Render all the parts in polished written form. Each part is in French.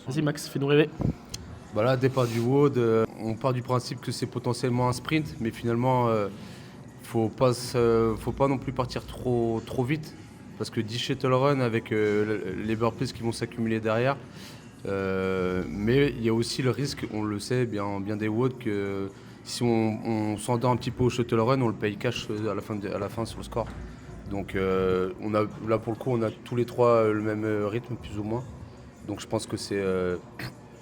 Vas-y Max, fais-nous rêver. Bah là, départ du WOD, on part du principe que c'est potentiellement un sprint, mais finalement, faut pas non plus partir trop vite, parce que 10 shuttle run avec les burpees qui vont s'accumuler derrière. Mais il y a aussi le risque, on le sait bien des WOD, que si on s'endort un petit peu au shuttle run, on le paye cash à la fin sur le score. Donc là pour le coup, on a tous les trois le même rythme plus ou moins. Donc je pense que c'est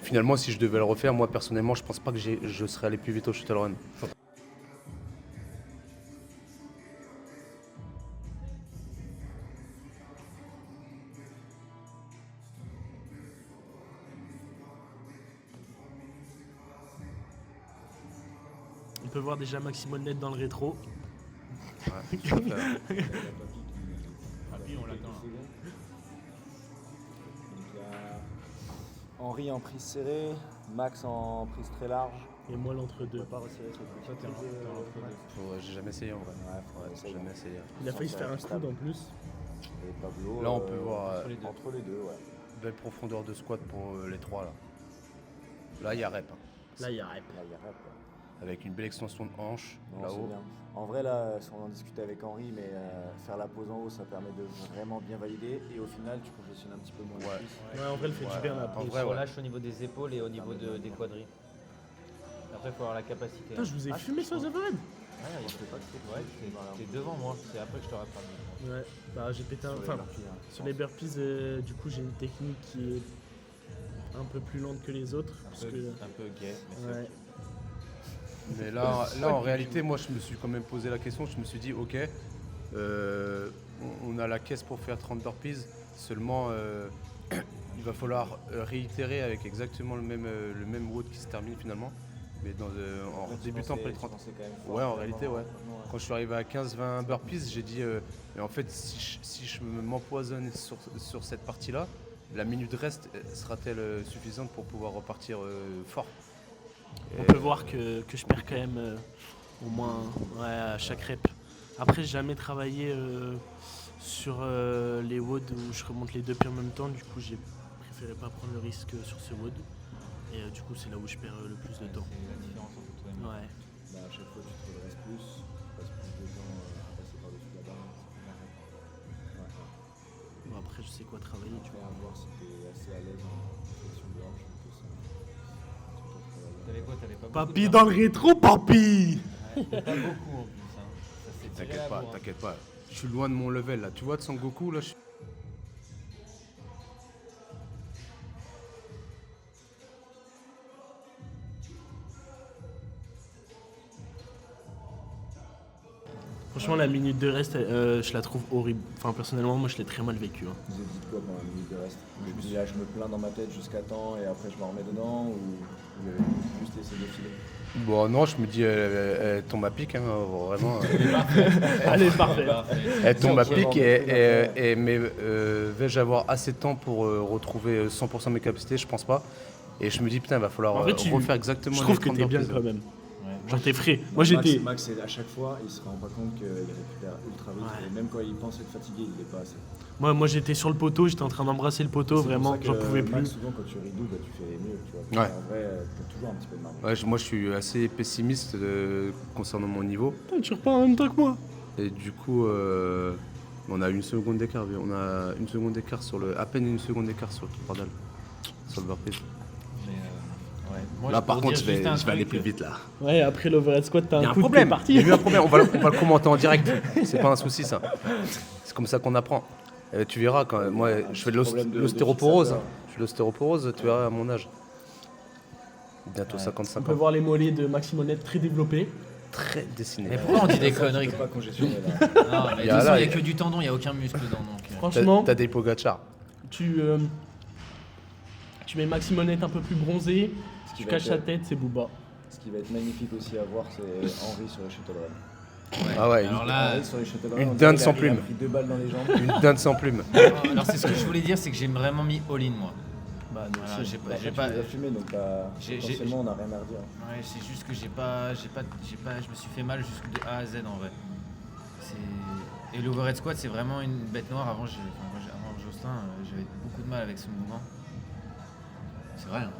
finalement, si je devais le refaire, moi personnellement, je pense pas que je serais allé plus vite au shuttle run. On peut voir déjà Maximum Net dans le rétro. Ouais, je préfère. Puis on l'attend. Donc là, Henri en prise serrée, Max en prise très large. Et moi l'entre-deux. Pas resserrer ce truc. Toi, t'es l'entre-deux. J'ai jamais essayé en vrai. Ouais, J'ai jamais essayé. Il a failli se faire un coude en plus. Et Pablo. Là, on peut voir entre les deux, ouais. belle profondeur de squat pour les trois là. Là, il y a rep. Hein. Là il y a rep. Là, il y a rep, ouais. Avec une belle extension de hanche Non, c'est là-haut. bien. En vrai, là, on en discutait avec Henri, mais faire la pose en haut, ça permet de vraiment bien valider. Et au final, tu congestionnes un petit peu moins Ouais. les cuisses. Ouais, en vrai, elle fait du bien la En pause. vrai, ouais. Relâche au niveau des épaules et au niveau des quadris. Après, il faut avoir la capacité. Putain, je vous ai fumé sur The Overhead. Ouais, il faut pas que t'es devant moi. C'est après que je t'aurais parlé. Ouais, bah j'ai pété un. Sur les Enfin, burpees, hein. sur les burpees, du coup, j'ai une technique qui est un peu plus lente que les autres. Parce que. Un peu gay, mais Ouais. Mais là en réalité, moi, je me suis quand même posé la question. Je me suis dit, ok, on a la caisse pour faire 30 burpees. Seulement, il va falloir réitérer avec exactement le même WOD qui se termine finalement. Mais en débutant pour les 30. Ouais, en réalité, ouais. Quand je suis arrivé à 15-20 burpees, j'ai dit, mais en fait, si je m'empoisonne sur cette partie-là, la minute reste sera-t-elle suffisante pour pouvoir repartir fort? On peut voir que je perds quand même au moins à chaque rep. Après, j'ai jamais travaillé sur les WOD où je remonte les deux pieds en même temps. Du coup, j'ai préféré pas prendre le risque sur ce WOD. Et du coup, c'est là où je perds le plus de temps. c'est la différence entre toi et moi. Ouais. Bah, à chaque fois, tu te redresses plus, tu passes plus de temps à passer par-dessus la barre. Ouais. Bon, après, je sais quoi travailler. Tu Tu vois. vas voir si tu es assez à l'aise en flexion de hanche. Donc, ça, T'avais quoi? T'avais pas Papy beaucoup dans le rétro, papy. Pas beaucoup en plus. Hein. Ça s'est tiré T'inquiète la pas, bourre, hein. t'inquiète pas. Je suis loin de mon level là. Tu vois de Sangoku là, Franchement, la minute de reste, je la trouve horrible. Enfin, personnellement, moi, je l'ai très mal vécu. Hein. Vous avez dit quoi pendant la minute de reste? Je me dis, là, je me plains dans ma tête jusqu'à temps et après je me remets dedans, ou vous avez juste essayé de filer? bon non, je me dis elle tombe à pic, hein, vraiment. Allez, parfait. Elle tombe à pic Vraiment, mais vais-je avoir assez de temps pour retrouver 100% de mes capacités? Je pense pas. Et je me dis putain, il va falloir En vrai, refaire exactement Je trouve les que 30 t'es bien burpees. quand même. Ouais. Genre, t'es frais. Non, Moi, j'étais. Max, à chaque fois, il se rend pas compte qu'il récupère ultra vite. Ouais. Et même quand il pense être fatigué, il l'est pas assez. Moi, j'étais sur le poteau, j'étais en train d'embrasser le poteau, C'est pour vraiment, ça que, j'en pouvais Max, plus. souvent, quand tu rideaux, bah, tu fais mieux. Tu vois. Ouais. En vrai, t'as toujours un petit peu de marge. Ouais, moi je suis assez pessimiste concernant mon niveau. Putain, tu repars en même temps que moi. Et du coup, on a une seconde d'écart. On a une seconde d'écart à peine une seconde d'écart sur le cordal, sur le burpee. Mais, ouais. Moi, Là peux par vous contre, dire je juste un vais aller truc. plus vite là. Ouais, après l'overhead squat, t'as Il y a un un coup de pied problème. parti. Il y a eu un problème. On va le commenter en direct. C'est pas un souci ça. C'est comme ça qu'on apprend. Tu verras quand moi je fais de problème de l'ostéoporose. fixateur. Je fais de l'ostéoporose. Tu verras à mon âge. Bientôt Ouais. 55 On peut ans. voir les mollets de Maximonet très développés. Très dessiné. Mais pourquoi on dit des Tu conneries? peux pas congestionner là. Non, mais de toute façon, il n'y là, a que du tendon, il n'y a aucun muscle dedans. Donc, Franchement, T'as des Pogacar. tu mets Maximonet un peu plus bronzé, Ce qui tu va caches être- sa tête, c'est Booba. Ce qui va être magnifique aussi à voir, c'est Henri sur les shuttle run. Ah ouais. Alors là, Henri sur les shuttle run, une on dinde dirait sans qu'il a plume. pris 2 balles dans les jambes. Une dinde sans plume. alors c'est ce que je voulais dire, c'est que j'ai vraiment mis all-in moi. Bah, nous Voilà, aussi. j'ai pas, Après, j'ai tu pas, les as fumés, donc j'ai- potentiellement on n'a rien à redire. ouais, c'est juste que je me suis fait mal jusqu'au de A à Z en vrai. Et l'overhead squat, c'est vraiment une bête noire. Avant Jocelyn, j'avais beaucoup de mal avec ce mouvement. c'est vrai. Hein.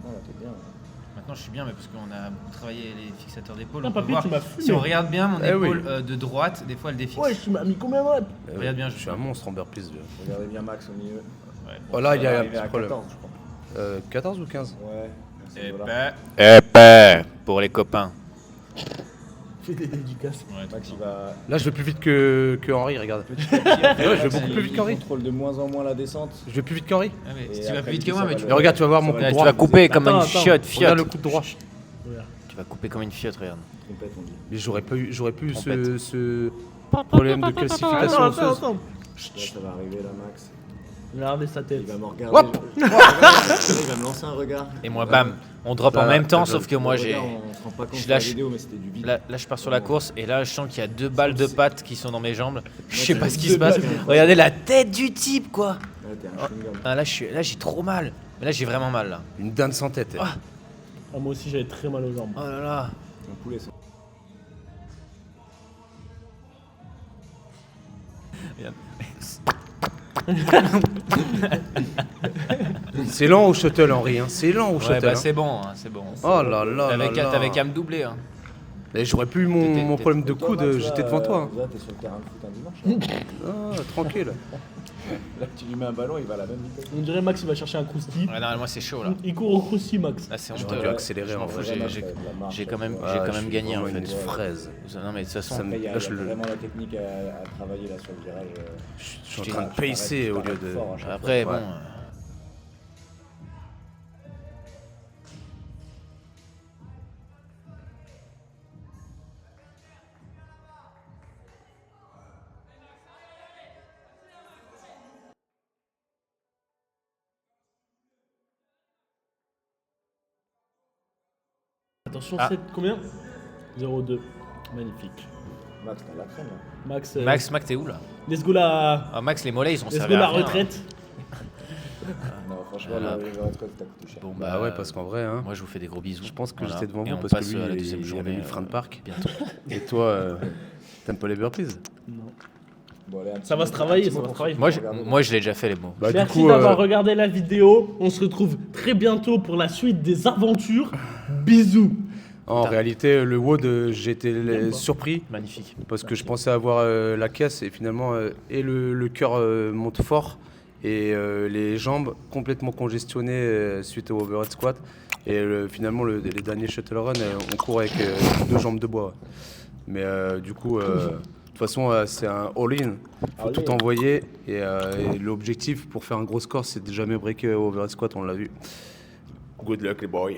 Non, là, t'es bien. Maintenant, je suis bien, mais parce qu'on a beaucoup travaillé les fixateurs d'épaule. Putain, On peut papy, voir. tu m'as fumé. Si on regarde bien mon Eh oui. épaule de droite, des fois elle défixe. Ouais, tu m'as mis combien de reps? Regarde bien, je suis un monstre en burpees. Regardez bien Max au milieu. Ouais. Oh là, il y a un Arrivé petit à problème. 14, je crois. 14 ou 15? Ouais. à ce Et niveau-là. épais pour les copains. Fais des dédicaces. Ouais, Max, il va. Là, je vais plus vite que Henri, regarde. Petit à petit, en fait, Ouais, je vais Max, beaucoup il- plus vite il qu'Henri. contrôle de moins en moins la descente. Je vais plus vite qu'Henri. Ah, mais Et si tu vas après, plus vite lui, que ça moi, mais va tu le- Et regarde, tu vas voir mon va coup tu droit. vas couper comme Attends, une attends. fiotte, Regarde le fiotte. coup droit. Regarde. Tu vas couper comme une fiotte, regarde. Trompette, on dit. Mais j'aurais pu Trompette. ce problème de calcification Attends, osseuse. attends. Là, ça va arriver, là, Max. Regardez sa tête. Il va me regarder. Hop. Il va me lancer un regard. Et moi, bam, on drop en Là, même temps, là, sauf que moi, j'ai. Regarde, on se rend pas compte je sur la lâche- vidéo, mais c'était du vide. Là, je pars sur la course et là, je sens qu'il y a 2 balles de pattes qui sont dans mes jambes. Je sais j'ai pas ce qui deux se passe. balles. Regardez la tête du type, quoi. Ouais, t'es un chewing-gum. Ah, là, j'ai trop mal. Mais là, j'ai vraiment mal, là. Une dinde sans tête. Ah. Ah, moi aussi, j'avais très mal aux jambes. Oh là là. Un poulet, ça. C'est lent au shuttle, Henri. Hein. C'est lent au Ouais, shuttle. bah hein. c'est bon, hein, c'est bon. Oh là là. T'avais là qu'à là. t'avais qu'à me doubler, hein. Et j'aurais plus mon problème de Toi, coude, Max, j'étais là, devant toi. hein. Là, t'es sur le terrain de foot un dimanche. Là, Ah, tranquille. Là, tu lui mets un ballon, il va à la même vitesse. On dirait Max, il va chercher un crousti. Ouais, non, moi, c'est chaud, là. Il court au crousti, Max. Là, c'est J'aurais honteux. dû accélérer Je en m'en vrai. fous, j'ai quand même, Ah, j'ai quand même gagné, en vraiment fait. une fraise. Non, mais de toute façon, Ça me- Après, il y a, là, il y a je le- vraiment la technique à travailler là sur le virage. Je suis en Je train de t'arrêtes- pacer au lieu t'arrêtes de. fort à chaque après, Ouais. bon. Attention, Ah. 7, combien 0,2. Magnifique. Max, t'as la traîne là. Max, Max, t'es où, là? let's go la, Ah, Max, les mollets, ils ont let's servi go la à rien. retraite. Non, franchement, Voilà. le Red Squad t'a coûté cher. Bon, Bah ouais, parce qu'en vrai, hein, moi, je vous fais des gros bisous. je pense que Voilà. j'étais devant Et vous on parce passe que à la lui, deuxième il journée, avait mis le frein de parc. bientôt. Et toi, t'aimes pas les burpees? Non. Bon, allez, un petit Ça va mot- se travailler, un petit ça mot va se pour travailler. ceux Moi, qui je, ont regardé. moi, je l'ai déjà fait, les mots. Bah, Merci d'avoir regardé la vidéo. On se retrouve très bientôt pour la suite des aventures. Bisous. en réalité, le WOD, j'ai été J'aime pas. surpris Magnifique. parce que je pensais avoir la caisse et finalement, et le cœur monte fort et les jambes complètement congestionnées suite au overhead squat. Et finalement, les derniers shuttle run, on court avec 2 jambes de bois. Mais du coup, de toute façon, c'est un all-in. Faut tout envoyer. Et l'objectif pour faire un gros score, c'est de jamais breaker au overhead squat, on l'a vu. Good luck, les boys.